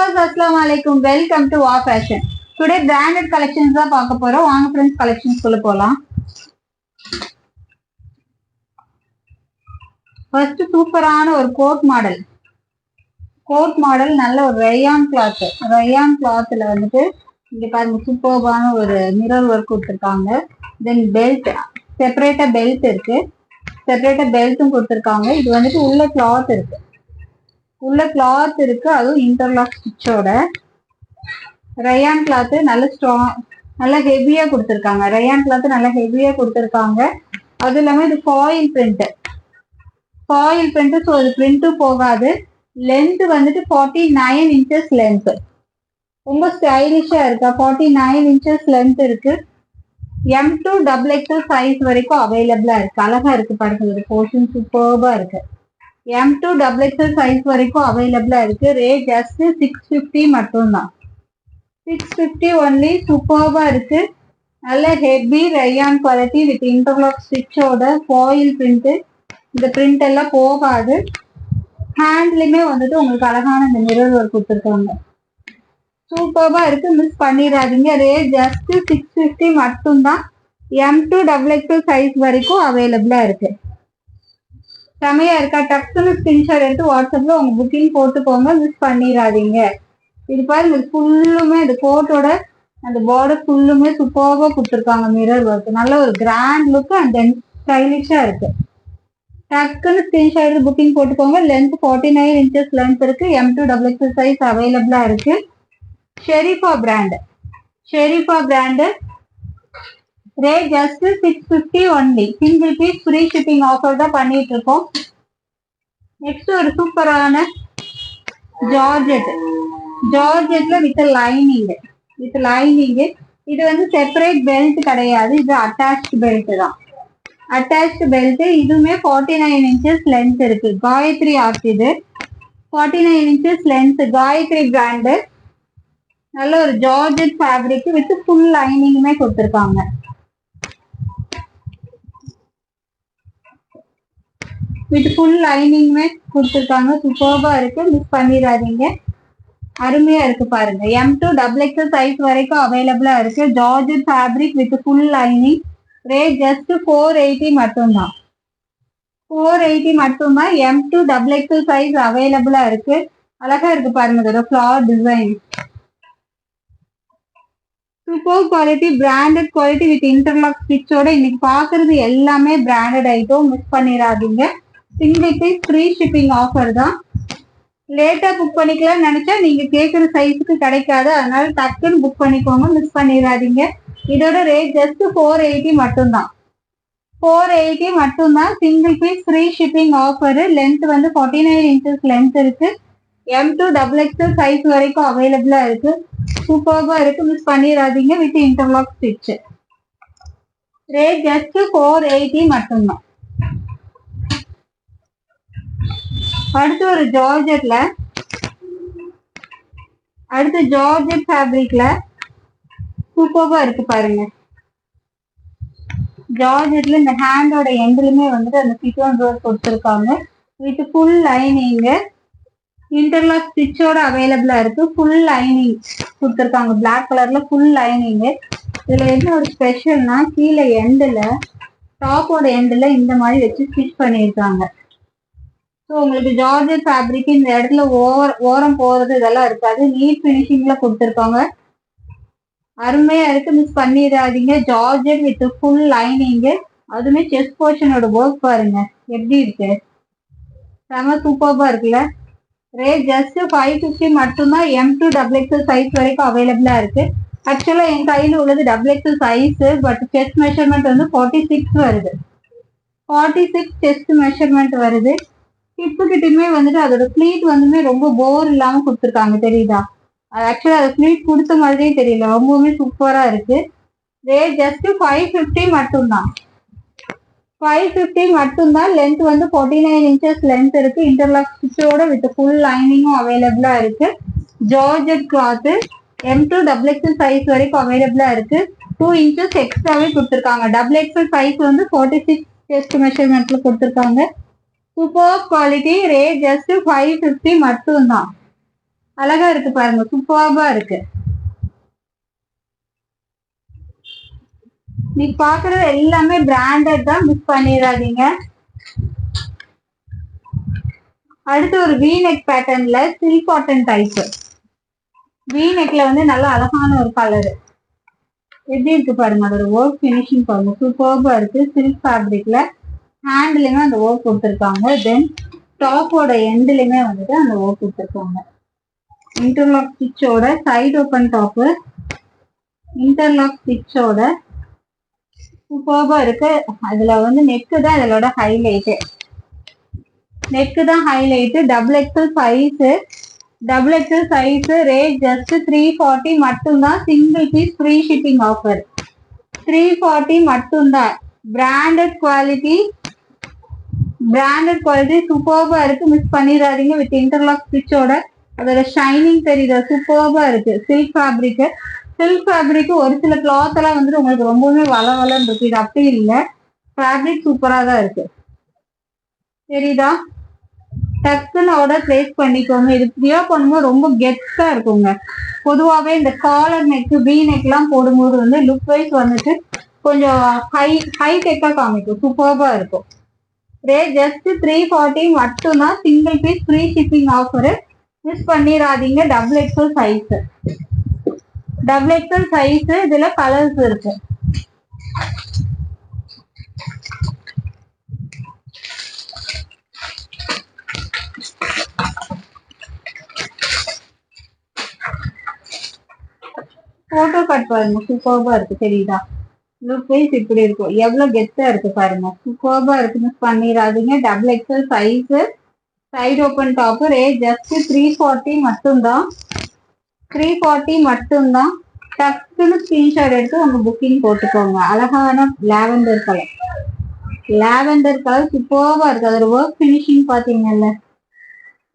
Viewers அஸ்ஸலாமு அலைக்கும். Welcome to வா ஃபேஷன். டுடே பிராண்டட் கலெக்ஷன்ஸ் தான் பார்க்க போறோம். வாங்க ஃப்ரெண்ட்ஸ் கலெக்ஷன்ஸ் குள்ள போலாம். ஃபர்ஸ்ட் சூப்பரான ஒரு கோட் மாடல் நல்ல ஒரு ரயான் கிளாத்ல வந்துட்டு இங்க பாருங்க சூப்பரான ஒரு மிரர் ஒர்க் கொடுத்துருக்காங்க. தென் பெல்ட் செப்பரேட்டா பெல்ட் இருக்கு. செப்பரேட்டா பெல்ட்டும் கொடுத்துருக்காங்க. இது வந்துட்டு உள்ள கிளாத் இருக்கு. அதுவும் இன்டர்லாக் ஸ்டிச்சோட ரயான் கிளாத் நல்ல ஸ்ட்ராங், நல்லா ஹெவியா கொடுத்துருக்காங்க. அது இல்லாம இது ஃபாயில் பிரிண்ட். ஸோ அது பிரிண்ட்டும் போகாது. லென்த் வந்துட்டு 49 inches லென்த். ரொம்ப ஸ்டைலிஷா இருக்கா. 49 inches லென்த் இருக்கு. M2 XXL சைஸ் வரைக்கும் அவைலபிளா இருக்கு. அழகா இருக்கு பாருங்க. ஒரு போர்ஷன் சூப்பர்பா இருக்கு. M2 XXL சைஸ் வரைக்கும் அவைலபிளா இருக்கு. ரேட் ஜஸ்ட் 650 மட்டும்தான். 650 ஒன்லி. சூப்பர்பா இருக்கு. நல்ல heavy rayon quality with interlock ஸ்டிச்சோட ஃபாயில் பிரிண்ட். இந்த பிரிண்ட் எல்லாம் போகாது. ஹேண்ட்லயுமே வந்துட்டு உங்களுக்கு அழகான இந்த மிரர் ஒர்க் கொடுத்துருக்காங்க. சூப்பர்பா இருக்கு. மிஸ் பண்ணிடாதீங்க. ரேட் ஜஸ்ட் 650 மட்டும்தான். M2 XXL சைஸ் வரைக்கும் அவைலபிளா இருக்கு. செமையா இருக்கா. டக்குன்னு ஸ்கிரீன்ஷாட் எடுத்து வாட்ஸ்அப்ல உங்க புக்கிங் போட்டுக்கோங்க. மிஸ் பண்ணிடாதீங்க. இது பாருங்க ஃபுல்லுமே இந்த கோட்டோட அந்த பார்டர் ஃபுல்லுமே சூப்பர்பா கொடுத்துருக்காங்க. மிரர் ஒர்க் நல்ல ஒரு கிராண்ட் லுக் அண்ட் தென் ஸ்டைலிஷா இருக்கு. டக்குன்னு ஸ்கிரீன்ஷாட் எடுத்து புக்கிங் போட்டுக்கோங்க. லென்த் 49 inches லென்த் இருக்கு. M2 XXL சைஸ் அவைலபிளா இருக்கு. Sharifa brand rate just 650 only. Single piece free shipping offer தான் பண்ணிட்டு இருக்கோம். நெக்ஸ்ட் ஒரு சூப்பரான ஜார்ஜெட்ல வித் லைனிங். இது வந்து செப்பரேட் பெல்ட் கிடையாது. இது அட்டாச்ட் பெல்ட் தான். இதுவுமே 49 inches லென்த் இருக்கு. காயத்ரி ஆர்ட். இது 49 inches லென்த். காயத்ரி பிராண்ட். நல்ல ஒரு ஜார்ஜெட் ஃபேப்ரிக் வித் ஃபுல் லைனிங்குமே கொடுத்துருக்காங்க. சூப்பர்பா இருக்கு. மிஸ் பண்ணிடாதீங்க. அருமையா இருக்கு பாருங்க. M2 XXL சைஸ் வரைக்கும் அவைலபிளா இருக்கு. Georgette fabric with full lining. Rate just 480 மட்டும்தான். M2 XXL சைஸ் அவைலபிளா இருக்கு. அழகா இருக்கு பாருங்க. இதோட flower design super quality. Branded quality with interlock ஸ்டிச்சோட. இன்னைக்கு பாக்குறது எல்லாமே பிராண்டட் ஐட்டம். மிஸ் பண்ணிடாதீங்க. Single piece free shipping offer தான். லேட்டா புக் பண்ணிக்கலாம் நினைச்சா நீங்க கேட்குற சைஸுக்கு கிடைக்காது. அதனால டக்குன்னு புக் பண்ணிக்கோங்க. மிஸ் பண்ணிடாதீங்க. இதோட ரேட் ஜஸ்ட் 480 மட்டும்தான். Single piece free shipping offer. Length வந்து 49 inches லென்த் இருக்கு. M2 XXL சைஸ் வரைக்கும் அவைலபிளா இருக்கு. சூப்பர்பா இருக்கு. மிஸ் பண்ணிடாதீங்க. With interlock stitch. Rate just 480 மட்டும்தான். அடுத்து ஒரு ஜார்ஜெட் ஃபேப்ரிக்ல சூப்பர்பா இருக்கு பாருங்க. ஜார்ஜெட்ல இந்த ஹேண்டோட எண்ட்லயுமே வந்துட்டு அந்த சீக்வென்ஸ் ஒர்க் கொடுத்துருக்காங்க. With full lining. இன்டர்லாக் ஸ்டிச்சோட அவைலபிளா இருக்கு. ஃபுல் லைனிங் கொடுத்துருக்காங்க. பிளாக் கலர்ல ஃபுல் லைனிங். இதுல என்ன ஒரு ஸ்பெஷல்னா கீழே டாப்போட எண்ட்ல இந்த மாதிரி வச்சு ஸ்டிச் பண்ணியிருக்காங்க. ஸோ உங்களுக்கு ஜார்ஜெட் ஃபேப்ரிக் இந்த இடத்துல ஓரம் போறது இதெல்லாம் இருக்காது. நீட் ஃபினிஷிங்ல கொடுத்துருக்காங்க. அருமையா இருக்கு. மிஸ் பண்ணிடாதீங்க. Georgette with full lining. அதுவுமே செஸ்ட் போர்ஷனோட ஒர்க் பாருங்க எப்படி இருக்கு. செம சூப்பர்பா இருக்குல்ல. ரேட் ஜஸ்ட் 550 மட்டும்தான். M2 XXL சைஸ் வரைக்கும் அவைலபிளா இருக்கு. ஆக்சுவலா என் கையில உள்ளது XXL size. But chest measurement வந்து 46 வருது. 46 செஸ்ட் மெஷர்மெண்ட் வருது. ஹிப்பு கிட்டயுமே வந்துட்டு அதோட ஃபிளீட் வந்துமே ரொம்ப போர் இல்லாம கொடுத்துருக்காங்க. தெரியுதா? ஆக்சுவலா அது ஃபிளீட் கொடுத்த மாதிரியே தெரியல. ரொம்பவுமே சூப்பரா இருக்கு. ரேட் ஜஸ்ட் 550 மட்டும்தான். லென்த் வந்து 49 inches லென்த் இருக்கு. இன்டர்லாக் ஸ்டிச்சோட வித் ஃபுல் லைனிங்கும் அவைலபிளா இருக்கு. Georgette cloth. M2 XXL size வரைக்கும் அவைலபிளா இருக்கு. 2 inches எக்ஸ்ட்ராவே கொடுத்துருக்காங்க. XXL சைஸ் வந்து 46 செஸ்ட் மெஷர்மெண்ட்ல கொடுத்துருக்காங்க. Super quality. ரேட் ஜஸ்ட் 550 மட்டும்தான். அழகா இருக்கு பாருங்க, சூப்பர்பா இருக்கு. நீ பாக்குறது எல்லாமே பிராண்டட் தான், மிஸ் பண்ணிடாதீங்க. அடுத்து ஒரு வி நெக் பேட்டர்ன்ல சில்க் காட்டன் டைப். வி நெக்ல வந்து நல்லா அழகான ஒரு கலரு எப்படி இருக்கு பாருங்க. அதோட ஒர்க் பினிஷிங் பாருங்க, சூப்பர்பா இருக்கு. சில்க் ஃபேப்ரிக்ல ஹேண்ட்லயுமே அந்த ஒர்க் கொடுத்துருக்காங்க. தென் டாப்போட எண்ட்லயுமே வந்துட்டு அந்த ஒர்க் கொடுத்துருக்காங்க. இன்டர்லாக் ஸ்டிச்சோட சைடு ஓப்பன் டாப்பு, இன்டர்லாக் ஸ்டிச்சோட சூப்பர்பா இருக்கு. அதுல வந்து நெக்கு தான் இதோட ஹைலைட்டு. நெக்கு தான் highlight. Double XL size, double XL size. Rate just 340 மட்டும்தான். Single piece free shipping offer. 340 மட்டும்தான். பிராண்டட் குவாலிட்டி, பிராண்டட் குவாலிட்டி சூப்பர்பா இருக்கு, மிஸ் பண்ணிடாதீங்க. வித் இன்டர்லாக் ஸ்டிச்சோட அதோட ஷைனிங் தெரியுது, சூப்பர்பா இருக்கு. சில்க் ஃபேப்ரிக், சில்க் ஃபேப்ரிக் ஒரு சில கிளாத் எல்லாம் வந்துட்டு உங்களுக்கு ரொம்பவுமே வளவலன்னு இருக்கு. இது அப்படி இல்லை, ஃபேப்ரிக் சூப்பரா தான் இருக்கு. தெரியுதா? டக்குன்னு ஆர்டர் பிளேஸ் பண்ணிக்கோங்க. இது வியர் பண்ணும்போது ரொம்ப கெத்தா இருக்குங்க. பொதுவாகவே இந்த காலர் நெக், பி நெக் எல்லாம் போடும்போது வந்து லுக் வைஸ் வந்துட்டு கொஞ்சம் ஹை டெக்கா காமிக்கும், சூப்பர்பா இருக்கும். ரேட் ஜஸ்ட் 340 மட்டும்தான். Single piece free shipping offer, miss பண்ணிடாதீங்க. Double XL size, double XL size. இதுல கலர்ஸ் இருக்கு. போட்டோ கட் பாருங்க, சூப்பர்பா இருக்கு. தெரியுதா? லுக் வைஸ் இப்படி இருக்கும். எவ்வளவு கெத்தா இருக்கு பாருங்க, சூப்பர்பா இருக்கு, மிஸ் பண்ணிடாதீங்க. Double XL size, side open top. Rate just 340 மட்டும்தான். 340 மட்டும்தான். டக்குன்னு ஸ்கிரீன்ஷாட் எடுத்து உங்க புக்கிங் போட்டுக்கோங்க. அழகான லாவெண்டர் கலர், லாவெண்டர் கலர் சூப்பர்பா இருக்கு. அதோட ஒர்க் பினிஷிங் பாத்தீங்கல்ல,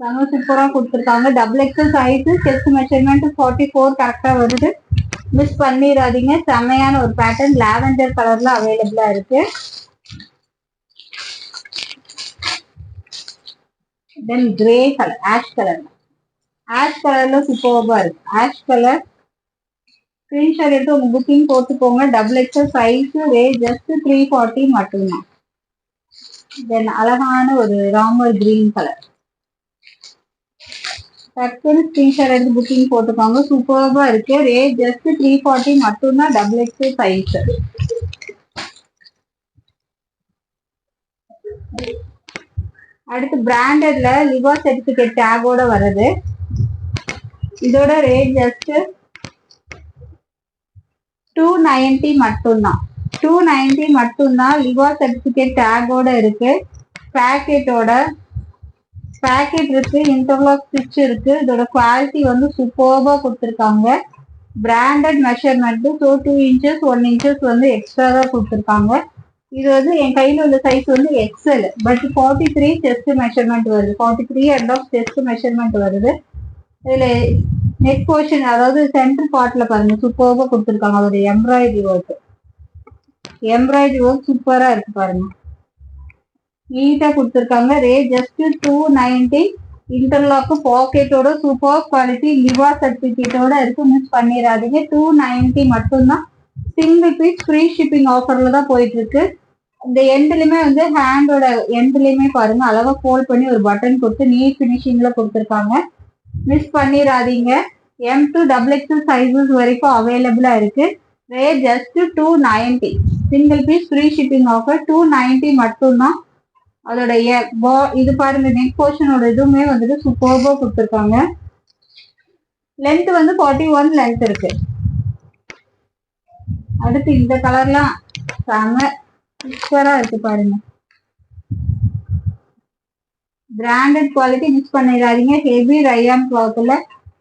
ரொம்ப சூப்பரா கொடுத்துருக்காங்க. Double XL size, chest measurement 44 கரெக்டா வருது, மிஸ் பண்ணிடாதீங்க. செம்மையான ஒரு பேட்டர்ன் லாவெண்டர் கலர்ல அவைலபிளா இருக்கு. Then grey colour, ash colour, ash கலர்ல சூப்பர்பா இருக்கு. ஆஷ் கலர் ஸ்கிரீன்ஷாட் எடுத்து உங்க புக்கிங் போட்டுக்கோங்க. Double XL size, rate just 340 மட்டும்தான். தென் அழகான ஒரு ராமர் கிரீன் கலர், டக்குன்னு ஸ்கிரீன்ஷாட் எடுத்து புக்கிங் போட்டுக்கோங்க. சூப்பர்பா இருக்கு. ரேட் ஜஸ்ட் 340 மட்டும்தான். Double XL size. அடுத்து பிராண்டட்ல லிவா சர்டிபிகேட் டேகோட வருது. இதோட ரேட் ஜஸ்ட் 290 மட்டும்தான். 290 மட்டும்தான். லிவா சர்டிபிகேட் டேகோட இருக்கு. பேக்கெட்டோட பேக்கெட் இருக்கு, இன்டர்லாக் ஸ்டிச் இருக்கு. இதோட குவாலிட்டி வந்து சூப்பர்பா கொடுத்துருக்காங்க. Branded measurement. So 2 inches 1 inches வந்து எக்ஸ்ட்ரா தான் கொடுத்துருக்காங்க. இது வந்து என் கையில உள்ள சைஸ் வந்து எக்ஸல், பட் 43 செஸ்ட் மெஷர்மெண்ட் வருது. 43 அண்ட் ஆஃப் செஸ்ட் மெஷர்மெண்ட் வருது. இதுல நெக் போர்ஷன், அதாவது சென்டர் பார்ட்ல பாருங்க, சூப்பர்பா கொடுத்துருக்காங்க. அதோட எம்ப்ராய்டரி ஒர்க், எம்ப்ராய்டரி ஒர்க் சூப்பரா இருக்கு பாருங்க, நீட்டா கொடுத்துருக்காங்க. Rate just 290. இன்டர்லாக்கு பாக்கெட்டோட சூப்பர் குவாலிட்டி லிவா சர்டிபிகேட்டோட இருக்கு, மிஸ் பண்ணிடாதீங்க. 290 மட்டும்தான். சிங்கிள் பீஸ் ஃப்ரீ ஷிப்பிங் ஆஃபர்ல தான் போயிட்டு இருக்கு. இந்த எண்ட்லயுமே வந்து ஹேண்டோட எண்ட்லயுமே பாருங்க, அழகா ஃபோல்ட் பண்ணி ஒரு பட்டன் கொடுத்து நீட் பினிஷிங்ல கொடுத்துருக்காங்க, மிஸ் பண்ணிடாதீங்க. M2 டபுள் எக்ஸல் சைஸஸ் வரைக்கும் அவைலபிளா இருக்கு. Rate just 290. Single piece free shipping offer, 290 மட்டும்தான். அதோட இது பாருங்க, நெக் போர்ஷனோட இதுவுமே வந்துட்டு சூப்பர்பா கொடுத்துருக்காங்க. லென்த் வந்து 41 லென்த் இருக்கு. அடுத்து இந்த கலர்லாம் செம சூப்பரா இருக்கு பாருங்க. பிராண்டட் குவாலிட்டி, மிஸ் பண்ணிடாதீங்க. ஹெவி ரயான் கிளாத்ல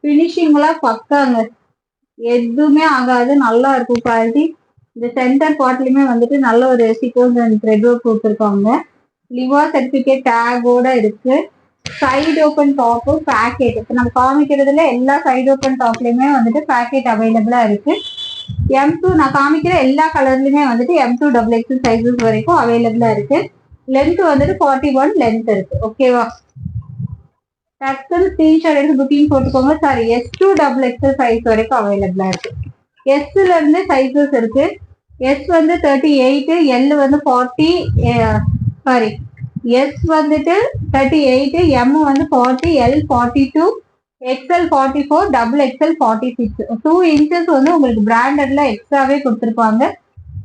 பினிஷிங்லாம் பக்காங்க, எதுவுமே ஆகாது, நல்லா இருக்கும் குவாலிட்டி. இந்த சென்டர் பார்ட்லயுமே வந்துட்டு நல்ல ஒரு சீக்வன்ஸ் அண்ட் த்ரெட் ஒர்க் கொடுத்துருக்காங்க. லிவா சர்டிபிகேட் டேகோட இருக்கு. Side open top, packet. இப்போ நம்ம காமிக்கிறதுல எல்லா சைடு ஓப்பன் டாப்லயுமே வந்துட்டு பேக்கெட் அவைலபிளா இருக்கு. M2 நான் காமிக்கிற எல்லா கலர்லயுமே வந்துட்டு M2 டபுள் எக்ஸல் சைஸஸ் வரைக்கும் அவைலபிளா இருக்கு. லென்த் வந்துட்டு 41 லென்த் இருக்கு. ஓகேவா? டக்குன்னு ஸ்கிரீன்ஷாட் எடுத்து புக்கிங் போட்டுக்கோங்க. சாரி, S2XXL சைஸ் வரைக்கும் அவைலபிளா இருக்கு. எஸ்ல இருந்து சைஸஸ் இருக்கு. எஸ் வந்து 38, எல் வந்து 40, சாரி எஸ் வந்துட்டு 38, எம் வந்து 40, எல் 42, XL 44, XXL 46. 2 inches வந்து உங்களுக்கு பிராண்டட்ல எக்ஸ்ட்ராவே கொடுத்துருப்பாங்க.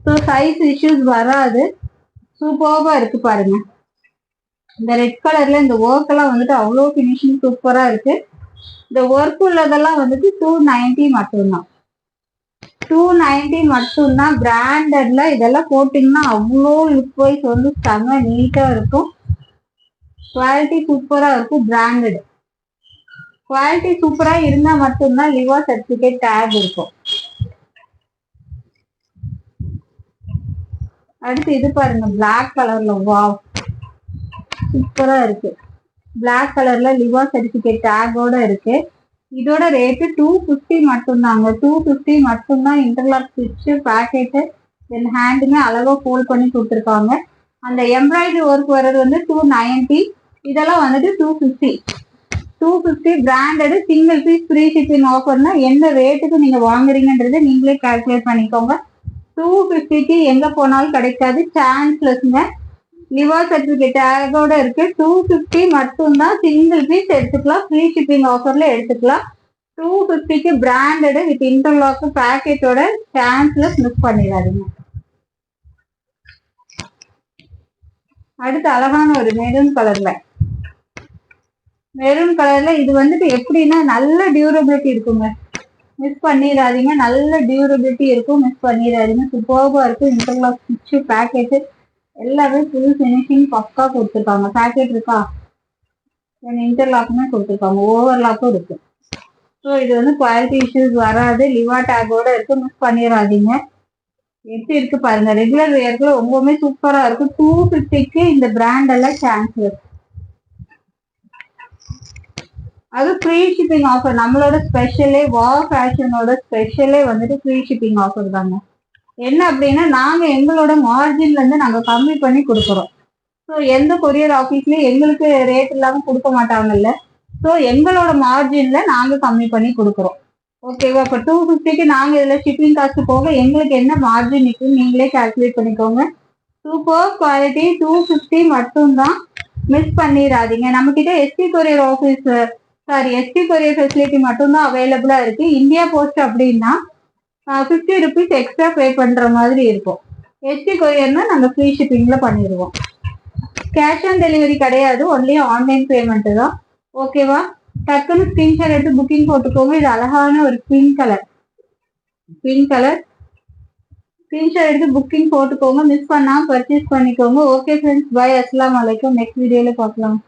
ஸோ சைஸ் இஷ்யூஸ் வராது. சூப்பர்பா இருக்கு பாருங்க. இந்த ரெட் கலர்ல இந்த ஒர்க் எல்லாம் வந்துட்டு அவ்வளோ ஃபினிஷிங் சூப்பரா இருக்கு. இந்த ஒர்க் உள்ளதெல்லாம் வந்துட்டு 290 மட்டும்தான். 290 மட்டும்தான். பிராண்டட்ல இதெல்லாம் போட்டீங்கன்னா அவ்வளோ லுக் வைஸ் வந்து செம்ம நீட்டா இருக்கும். குவாலிட்டி சூப்பரா இருக்கும். பிராண்டட் குவாலிட்டி சூப்பரா இருந்தா மட்டும்தான் லிவா சர்டிபிகேட் டேக் இருக்கும். அடுத்து இது பாருங்க, பிளாக் கலர்ல. வாவ், சூப்பரா இருக்கு. பிளாக் கலர்ல லிவா சர்டிபிகேட் டேகோட இருக்கு. இதோட ரேட்டு 250 மட்டும்தாங்க. 250 மட்டும்தான். இன்டர்லாக் ஸ்டிச் பேக்கெட்டு தென் ஹேண்டுமே அழகா ஃபோல்ட் பண்ணி கொடுத்துருக்காங்க. அந்த எம்ப்ராய்டரி ஒர்க் வர்றது வந்து 290. இதெல்லாம் வந்துட்டு 250. 250 branded. Single piece free shipping ஆஃபர்னா எந்த ரேட்டுக்கு நீங்க வாங்குறீங்கன்றதை நீங்களே கால்குலேட் பண்ணிக்கோங்க. 250க்கு எங்க போனாலும் கிடைக்காது. சான்ஸ்லெஸ்ங்க. லிவா சர்டிபிகேட் டேகோட இருக்கு. 250 மட்டும்தான். சிங்கிள் பீஸ் எடுத்துக்கலாம். ஃப்ரீ ஷிப்பிங் ஆஃபர்ல எடுத்துக்கலாம். 250க்கு பிராண்டடு வித் இன்டர்லாக் பேக்கெட்டோட சான்ஸ்லெஸ் மிஸ் பண்ணிடாதீங்க. அடுத்து அழகான ஒரு மெரூன் கலர்ல. மெரூன் கலர்ல இது வந்துட்டு எப்படின்னா நல்ல டியூரபிலிட்டி இருக்குங்க. மிஸ் பண்ணிடாதீங்க. நல்ல டியூரபிலிட்டி இருக்கும். மிஸ் பண்ணிடாதீங்க. சூப்பர்பா இருக்கும். இன்டர்லாக் ஸ்டிச் பேக்கெட்டு எல்லாமே ஃபுல் ஃபினிஷிங் பக்கா கொடுத்துருக்காங்க. பேக்கெட் இருக்கா, இன்டர்லாக்குமே கொடுத்துருக்காங்க. ஓவர்லாக்கும் இருக்கு. ஸோ இது வந்து குவாலிட்டி இஷ்யூஸ் வராது. லிவா டேகோட இருக்கு. மிஸ் பண்ணிடாதீங்க. எப்படி இருக்கு பாருங்க. ரெகுலர் வேர்க்குள்ள ரொம்பவுமே சூப்பரா இருக்கும். 250க்கு இந்த பிராண்ட் எல்லாம் சான்ஸ் இருக்கு. அது ஃப்ரீ ஷிப்பிங் ஆஃபர். நம்மளோட ஸ்பெஷலே வா ஃபேஷனோட ஸ்பெஷலே வந்துட்டு ஃப்ரீ ஷிப்பிங் ஆஃபர் தாங்க. என்ன அப்படின்னா நாங்க எங்களோட மார்ஜின்ல இருந்து நாங்க கம்மி பண்ணி கொடுக்குறோம். ஸோ எந்த கொரியர் ஆஃபீஸ்லயும் எங்களுக்கு ரேட் இல்லாம கொடுக்க மாட்டாங்கல்ல. ஸோ எங்களோட மார்ஜின்ல நாங்க கம்மி பண்ணி கொடுக்குறோம். ஓகேவா? இப்போ 250க்கு நாங்க இதுல ஷிப்பிங் காஸ்ட் போக எங்களுக்கு என்ன மார்ஜின் இருக்குன்னு நீங்களே கால்குலேட் பண்ணிக்கோங்க. Super quality. 250 மட்டும்தான். மிஸ் பண்ணிடாதீங்க. நம்ம கிட்ட ST courier office, sorry ST courier facility மட்டும்தான் அவைலபிளா இருக்கு. இந்தியா போஸ்ட் அப்படின்னா 50 rupees எக்ஸ்ட்ரா பே பண்ற மாதிரி இருக்கும். எஸ்டி கொரியர்னா நாங்க ஃப்ரீ ஷிப்பிங்ல பண்ணிடுவோம். கேஷ் ஆன் டெலிவரி கிடையாது. ஒன்லி ஆன்லைன் பேமெண்ட் தான். ஓகேவா? டக்குன்னு ஸ்கிரீன்ஷாட் எடுத்து புக்கிங் போட்டுக்கோங்க. இது அழகான ஒரு pink colour. Pink colour screenshot எடுத்து புக்கிங் போட்டுக்கோங்க. மிஸ் பண்ணாம பர்ச்சேஸ் பண்ணிக்கோங்க. Okay friends, bye. அஸ்ஸலாமு அலைக்கும். நெக்ஸ்ட் வீடியோல பார்க்கலாம்.